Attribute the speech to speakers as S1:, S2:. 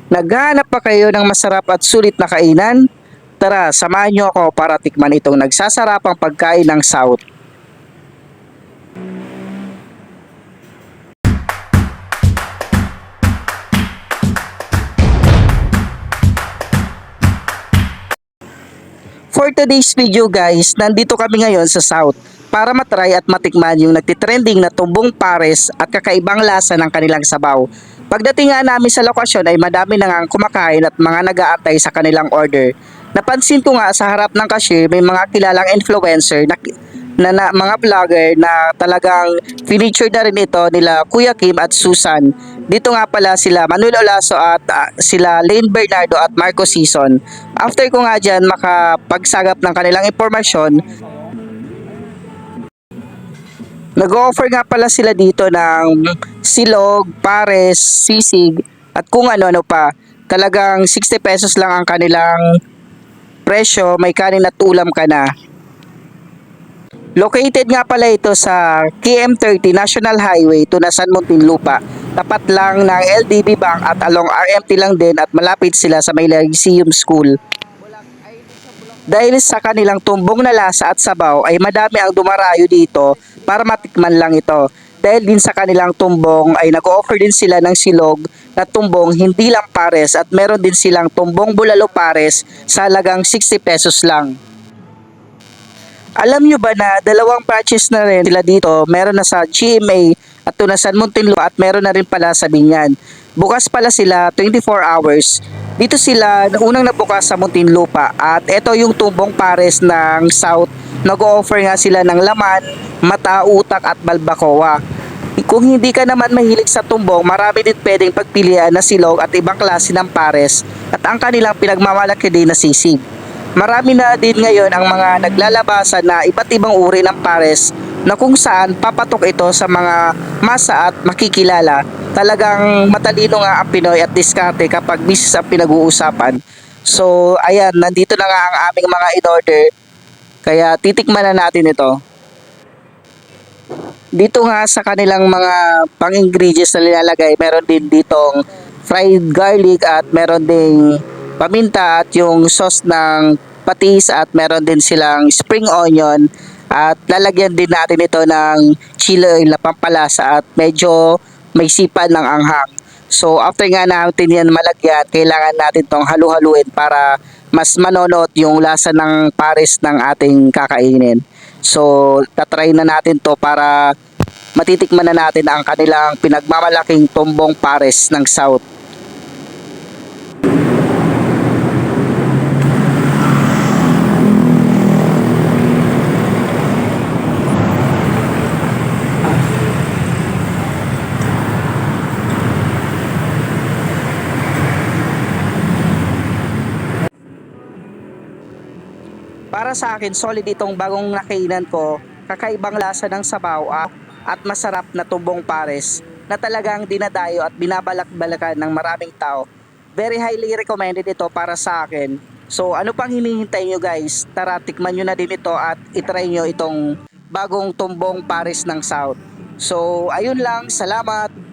S1: Naghahanap pa kayo ng masarap at sulit na kainan? Tara, samahan niyo ako para tikman itong nagsasarapang pagkain ng South. For today's video guys, nandito kami ngayon sa South para matry at matikman yung nagtitrending na tumbong pares at kakaibang lasa ng kanilang sabaw. Pagdating nga namin sa lokasyon ay madami na nga kumakain at mga nag-aantay sa kanilang order. Napansin ko nga sa harap ng cashier may mga kilalang influencer na mga vlogger na talagang featured na rin ito nila Kuya Kim at Susan. Dito nga pala sila Manuel Olaso at sila Lane Bernardo at Marco Sison. After ko nga dyan makapagsagap ng kanilang impormasyon, nag-offer nga pala sila dito ng silog, pares, sisig at kung ano-ano pa. Talagang 60 pesos lang ang kanilang presyo, may kanin at ulam ka na. Located nga pala ito sa KM30 National Highway, Tunasan, Muntinlupa. Tapat lang ng LDB Bank at along RMT lang din at malapit sila sa may Lyceum School. Dahil sa kanilang tumbong na lasa at sabaw ay madami ang dumarayo dito para matikman lang ito. Dahil din sa kanilang tumbong ay nag-offer din sila ng silog na tumbong hindi lang pares at meron din silang tumbong bulalo pares sa halagang 60 pesos lang. Alam nyo ba na dalawang batches na rin sila dito, meron na sa GMA at Tunasan, Muntinlupa at meron na rin pala sa Binyan. Bukas pala sila 24 hours. Dito sila unang nabukas sa Muntinlupa at ito yung tumbong pares ng South. Nag-o-offer nga sila ng laman, mata, utak at balbacoa. Kung hindi ka naman mahilig sa tumbong, marami din pwedeng pagpilian na silog at ibang klase ng pares at ang kanilang pinagmamalaki din na sisig. Marami na din ngayon ang mga naglalabasan na iba't ibang uri ng pares na kung saan papatok ito sa mga masa at makikilala. Talagang matalino nga ang Pinoy at diskarte kapag business ang pinag-uusapan. So ayan, nandito na nga ang aming mga in-order. Kaya titikman na natin ito. Dito nga sa kanilang mga pang-ingredients na nilalagay, meron din ditong fried garlic at meron ding paminta at yung sauce ng patis at meron din silang spring onion at lalagyan din natin ito ng chili oil na pampalasa at medyo may sipa ng anghang. So after nga natin yan malagyan, kailangan natin tong halu-haluin para mas manonot yung lasa ng pares ng ating kakainin. So tatry na natin to para matitikman na natin ang kanilang pinagmamalaking tumbong pares ng South. Para sa akin, solid itong bagong nakainan ko. Kakaibang lasa ng sabaw at masarap na tumbong pares na talagang dinadayo at binabalak-balakan ng maraming tao. Very highly recommended ito para sa akin. So ano pang hinihintay nyo guys? Tara, tikman nyo na din ito at itry nyo itong bagong tumbong pares ng South. So ayun lang, salamat!